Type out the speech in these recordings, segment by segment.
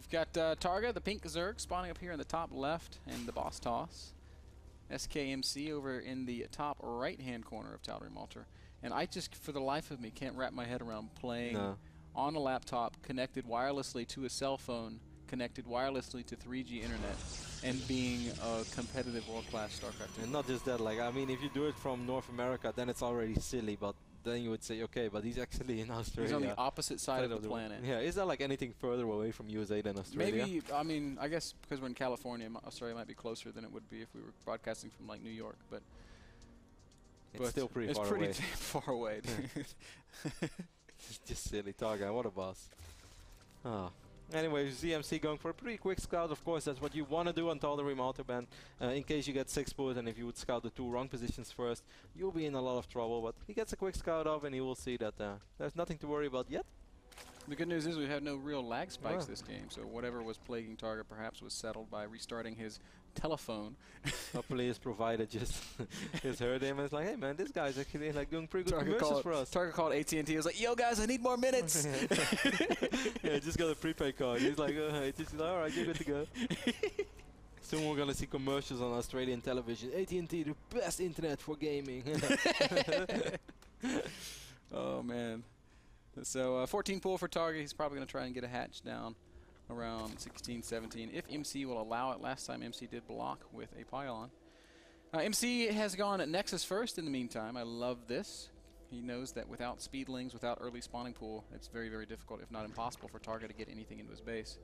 We've got TargA, the pink Zerg, spawning up here in the top left, and the boss toss. SKMC over in the top right-hand corner of Tal'Darim Altar. And I just, for the life of me, can't wrap my head around playing on a laptop, connected wirelessly to a cell phone, connected wirelessly to 3G internet, and being a competitive world-class StarCraft 2. And not just that, like, I mean, if you do it from North America, then it's already silly, but then you would say, okay, but he's actually in Australia. He's on the opposite side of the planet. Yeah, is there like anything further away from USA than Australia? Maybe, I mean, I guess because we're in California, Australia might be closer than it would be if we were broadcasting from like New York, but it's still pretty far away. It's pretty far away, dude. It's just silly. TargA, what a boss. Oh. Anyway, ZMC going for a pretty quick scout. Of course, that's what you want to do on Tal'Darim Altar Band. In case you get 6 put, and if you would scout the 2 wrong positions first, you'll be in a lot of trouble. But he gets a quick scout off, and he will see that there's nothing to worry about yet. The good news is we have no real lag spikes this game, so whatever was plaguing TargA perhaps was settled by restarting his telephone. Hopefully his provider just heard him and is like, hey man, this guy's actually like doing pretty good commercials for us. TargA called AT&T, he was like, yo guys, I need more minutes! Yeah, just got a prepaid card. He's like, AT&T's like, alright, you're good to go. Soon we're gonna see commercials on Australian television. AT&T, the best internet for gaming. Oh man. So 14 pull for TargA. He's probably going to try and get a hatch down around 16, 17, if MC will allow it. Last time MC did block with a pylon. MC has gone Nexus first in the meantime. I love this. He knows that without speedlings, without early spawning pool, it's very, very difficult, if not impossible, for TargA to get anything into his base.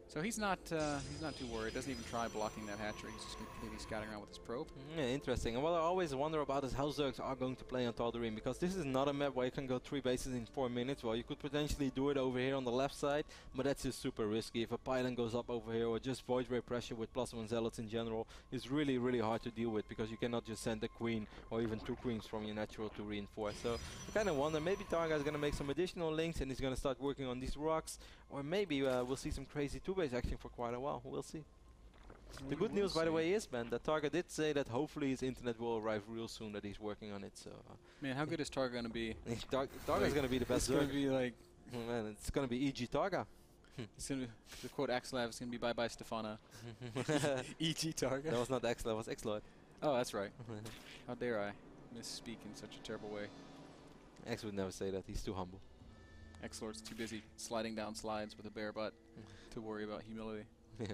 So he's not too worried. Doesn't even try blocking that hatchery. He's just completely scouting around with his probe. Yeah, interesting. And what I always wonder about is how Zergs are going to play on Tal'Darim, because this is not a map where you can go 3 bases in 4 minutes. Well, you could potentially do it over here on the left side, but that's just super risky. If a pylon goes up over here, or just void ray pressure with +1 zealots in general, is really, really hard to deal with, because you cannot just send a queen or even 2 queens from your natural to reinforce. So I kind of wonder, maybe TargA is going to make some additional links and he's going to start working on these rocks, or maybe we'll see some crazy 2-base action for quite a while. We'll see. The good news, by the way, is, man, that TargA did say that hopefully his internet will arrive real soon, that he's working on it. So, man, how good is TargA going to be? TargA is going to be the best. It's going to be like, oh, man, it's going to be EG TargA. It's going to, to quote Axelav, it's going to be bye bye Stefana. EG TargA. That was not Axelav, that was Xlord. Oh, that's right. How dare I misspeak in such a terrible way? X would never say that. He's too humble. X-Lord's too busy sliding down slides with a bare butt to worry about humility. Yeah.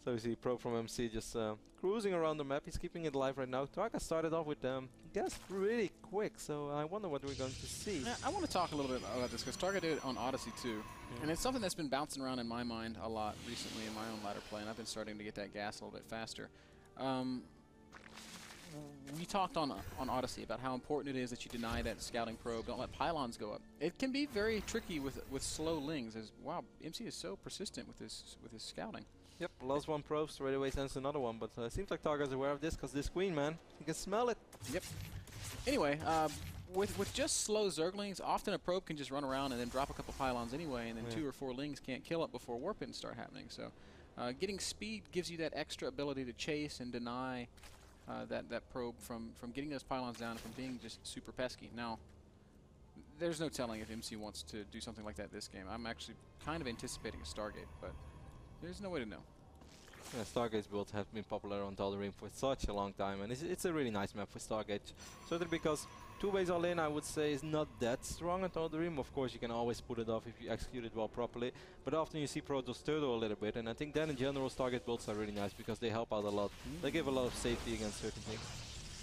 So you see Pro from MC just cruising around the map. He's keeping it alive right now. TargA started off with guess really quick, so I wonder what we're going to see. I want to talk a little bit about this, because TargA did it on Odyssey too. And it's something that's been bouncing around in my mind a lot recently in my own ladder play, and I've been starting to get that gas a little bit faster. We talked on Odyssey about how important it is that you deny that scouting probe, don't let pylons go up. It can be very tricky with slow lings, as wow, MC is so persistent with his scouting. Yep, lost 1 probe, straight away sends another one, but it seems like TargA is aware of this, because this queen, man, you can smell it. Yep. Anyway, with just slow Zerglings, often a probe can just run around and then drop a couple pylons anyway, and then 2 or 4 lings can't kill it before warp ins start happening. So getting speed gives you that extra ability to chase and deny that probe from getting those pylons down and from being just super pesky. Now, there's no telling if MC wants to do something like that this game. I'm actually kind of anticipating a Stargate, but there's no way to know. Yeah, Stargate's builds have been popular on Tal'Darim for such a long time, and it's a really nice map for Stargate. Certainly because 2-base all-in, I would say, is not that strong on Tal'Darim. Of course, you can always put it off if you execute it well properly, but often you see Protoss turtle a little bit, and I think then in general Stargate builds are really nice because they help out a lot. They give a lot of safety against certain things.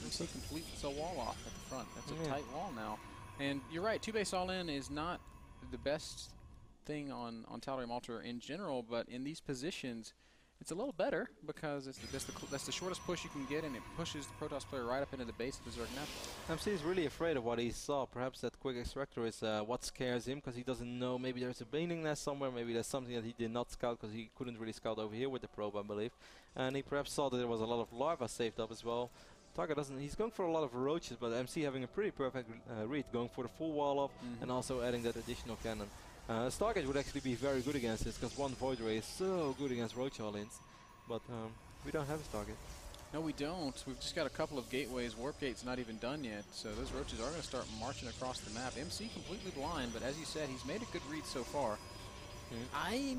MC completes a wall off at the front. That's a tight wall now. And you're right, 2-base all-in is not the best thing on Tal'Darim Altar in general, but in these positions, it's a little better because that's the shortest push you can get, and it pushes the Protoss player right up into the base of the Zerg network. MC is really afraid of what he saw. Perhaps that quick extractor is what scares him, because he doesn't know. Maybe there's a baiting nest somewhere. Maybe there's something that he did not scout because he couldn't really scout over here with the probe, I believe. And he perhaps saw that there was a lot of larvae saved up as well. TargA doesn't. He's going for a lot of roaches, but MC having a pretty perfect read, going for the full wall off and also adding that additional cannon. Stargate would actually be very good against this, because 1 Void Ray is so good against roach all-ins. But we don't have a Stargate. No, we don't. We've just got a couple of gateways. Warp Gate's not even done yet, so those roaches are going to start marching across the map. MC completely blind, but as you said, he's made a good read so far. I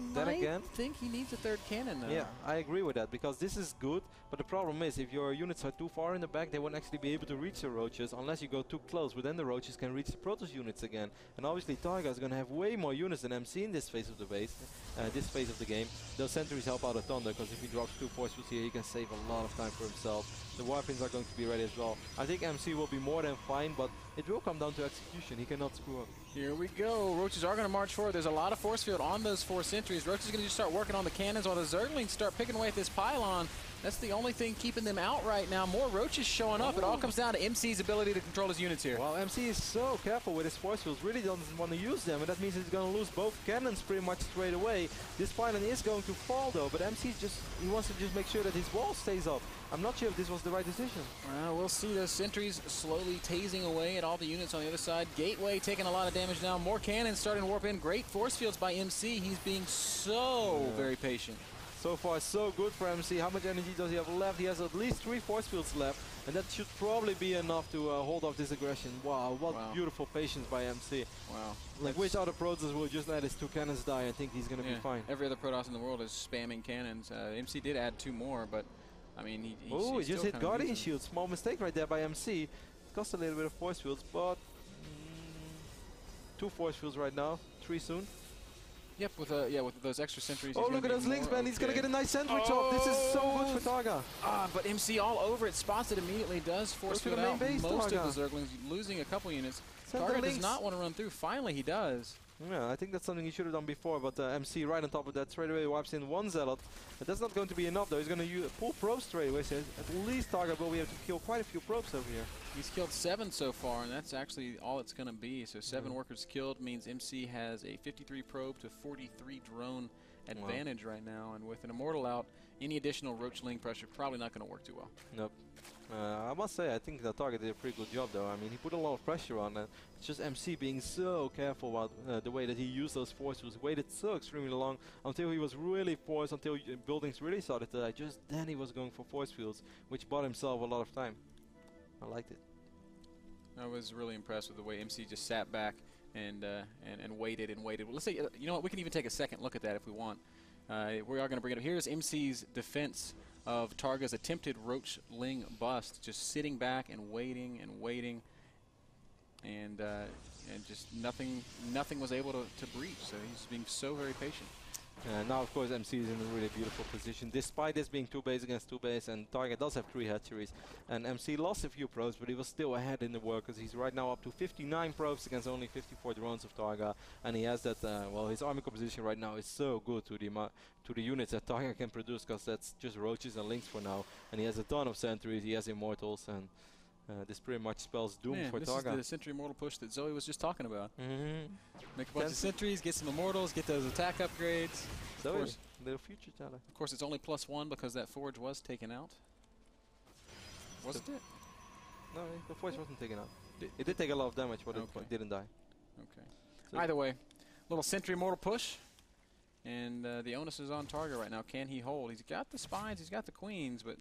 think he needs a third cannon, though. Yeah, I agree with that, because this is good, but the problem is if your units are too far in the back, they won't actually be able to reach the roaches unless you go too close, but then the roaches can reach the Protoss units again. And obviously TargA is going to have way more units than MC in this phase of the base, this phase of the game. Those sentries help out a ton, though, because if he drops 2 force fields here, he can save a lot of time for himself. The warpins are going to be ready as well. I think MC will be more than fine, but it will come down to execution. He cannot screw up. Here we go. Roaches are going to march forward. There's a lot of force field on those 4 sentries. Roaches are going to just start working on the cannons while the Zerglings start picking away at this pylon. That's the only thing keeping them out right now. More roaches showing up. It all comes down to MC's ability to control his units here. Well, MC is so careful with his force fields, really doesn't want to use them, and that means he's going to lose both cannons pretty much straight away. This pylon is going to fall, though, but MC he wants to just make sure that his wall stays up. I'm not sure if this was the right decision. Well, we'll see those sentries slowly tasing away at all the units on the other side. Gateway taking a lot of damage now. More cannons starting to warp in. Great force fields by MC. He's being so very patient. So far, so good for MC. How much energy does he have left? He has at least 3 force fields left, and that should probably be enough to hold off this aggression. Wow, what beautiful patience by MC. Wow. Like, which other Protoss will just let his 2 cannons die and think he's going to be fine? Every other Protoss in the world is spamming cannons. MC did add 2 more, but I mean, he just hit Guardian Shield. Small mistake right there by MC. It cost a little bit of force fields, but 2 force fields right now. 3 soon. Yep, with those extra sentries. Oh, look at those links, man. He's going to get a nice sentry top. This is so good for TargA. But MC all over it. Spots it immediately. Does force field out most of the Zerglings, losing a couple units. TargA does not want to run through. Finally, he does. Yeah, I think that's something he should have done before, but MC right on top of that straight away wipes in 1 Zealot. But that's not going to be enough, though. He's going to pull probes straight away, so at least TargA will be able to kill quite a few probes over here. He's killed 7 so far, and that's actually all it's going to be. So 7 workers killed means MC has a 53 probe to 43 drone advantage right now. And with an Immortal out, any additional roachling pressure probably not going to work too well. Nope. I must say, I think the TargA did a pretty good job, though. I mean, he put a lot of pressure on it. It's just MC being so careful about the way that he used those force fields. Waited so extremely long until he was really forced, until buildings really started to die. Just then he was going for force fields, which bought himself a lot of time. I liked it. I was really impressed with the way MC just sat back and waited and waited. Well, let's say, you know what, we can even take a second look at that if we want. We are going to bring it up. Here's MC's defense of TargA's attempted roachling bust, just sitting back and waiting and waiting, and just nothing was able to breach. So he's being so very patient. Now, of course, MC is in a really beautiful position, despite this being 2 base against 2 base, and TargA does have 3 hatcheries. And MC lost a few probes, but he was still ahead in the workers. He's right now up to 59 probes against only 54 drones of TargA, and he has that. Well, his army composition right now is so good to the units that TargA can produce, because that's just roaches and links for now. And he has a ton of sentries. He has immortals, and this pretty much spells doom for TargA. This is the sentry immortal push that Zoe was just talking about. Make a bunch of sentries, get some immortals, get those attack upgrades. Zoe, of course, little future teller. Of course, it's only +1 because that forge was taken out. Wasn't it? No, the forge wasn't taken out. It did take a lot of damage, but it didn't die. Okay. So either way, little sentry immortal push. And the onus is on TargA right now. Can he hold? He's got the spines, he's got the queens, but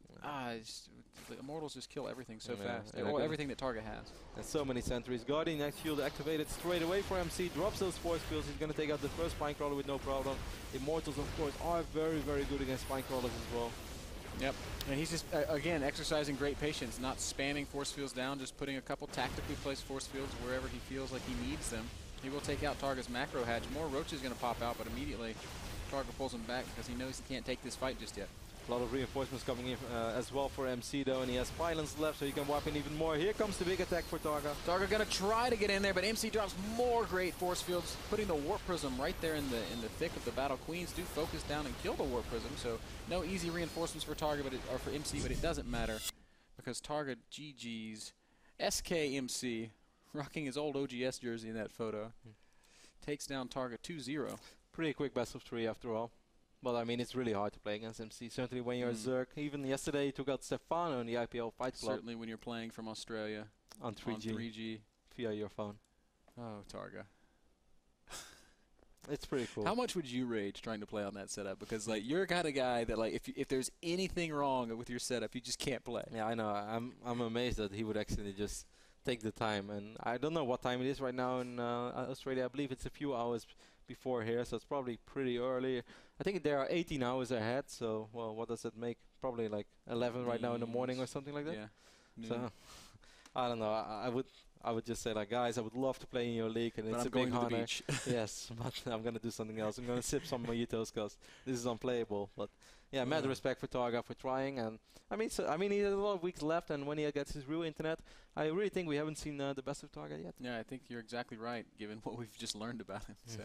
the immortals just kill everything so fast. Everything that TargA has. And so many sentries. Guardian Axe Shield activated straight away for MC. Drops those force fields. He's going to take out the first Spinecrawler with no problem. Immortals, of course, are very, very good against Spinecrawlers as well. Yep. And he's just, again, exercising great patience, not spamming force fields down, just putting a couple tactically placed force fields wherever he feels like he needs them. He will take out TargA's macro hatch. More roaches going to pop out, but immediately TargA pulls him back because he knows he can't take this fight just yet. A lot of reinforcements coming in as well for MC, though, and he has pylons left, so he can wipe in even more. Here comes the big attack for TargA. TargA going to try to get in there, but MC drops more great force fields, putting the Warp Prism right there in the thick of the battle. Queens do focus down and kill the Warp Prism, so no easy reinforcements for TargA, or for MC, but it doesn't matter because TargA GG's SKMC, rocking his old OGS jersey in that photo, takes down TargA 2-0. Pretty quick best of 3 after all. But I mean, it's really hard to play against MC. Certainly when you're a Zerg. Even yesterday he took out Stefano in the IPL Fight Club. Certainly when you're playing from Australia. On 3G. Via your phone. Oh, TargA. It's pretty cool. How much would you rage trying to play on that setup? Because like you're kind of guy that like if there's anything wrong with your setup, you just can't play. Yeah, I know. I'm amazed that he would actually just take the time. And I don't know what time it is right now in Australia. I believe it's a few hours before here, so it's probably pretty early. I think they are 18 hours ahead, so, well, what does it make? Probably like 11 right now in the morning or something like that. Yeah. So, I don't know. I would just say, like, guys, I would love to play in your league, and But it's I'm a big going to the honor. beach. Yes, but I'm gonna do something else. I'm gonna sip some mojitos because this is unplayable. But yeah, mad respect for TargA for trying, and I mean, he has a lot of weeks left, and when he gets his real internet, I really think we haven't seen the best of TargA yet. Yeah, I think you're exactly right, given what we've just learned about him. So,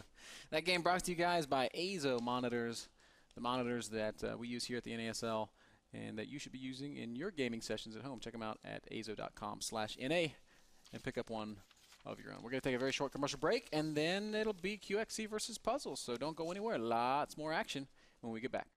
that game brought to you guys by AZO monitors, the monitors that we use here at the NASL, and that you should be using in your gaming sessions at home. Check them out at azo.com/NA and pick up one of your own. We're going to take a very short commercial break, and then it'll be QXC versus Puzzles. So don't go anywhere. Lots more action when we get back.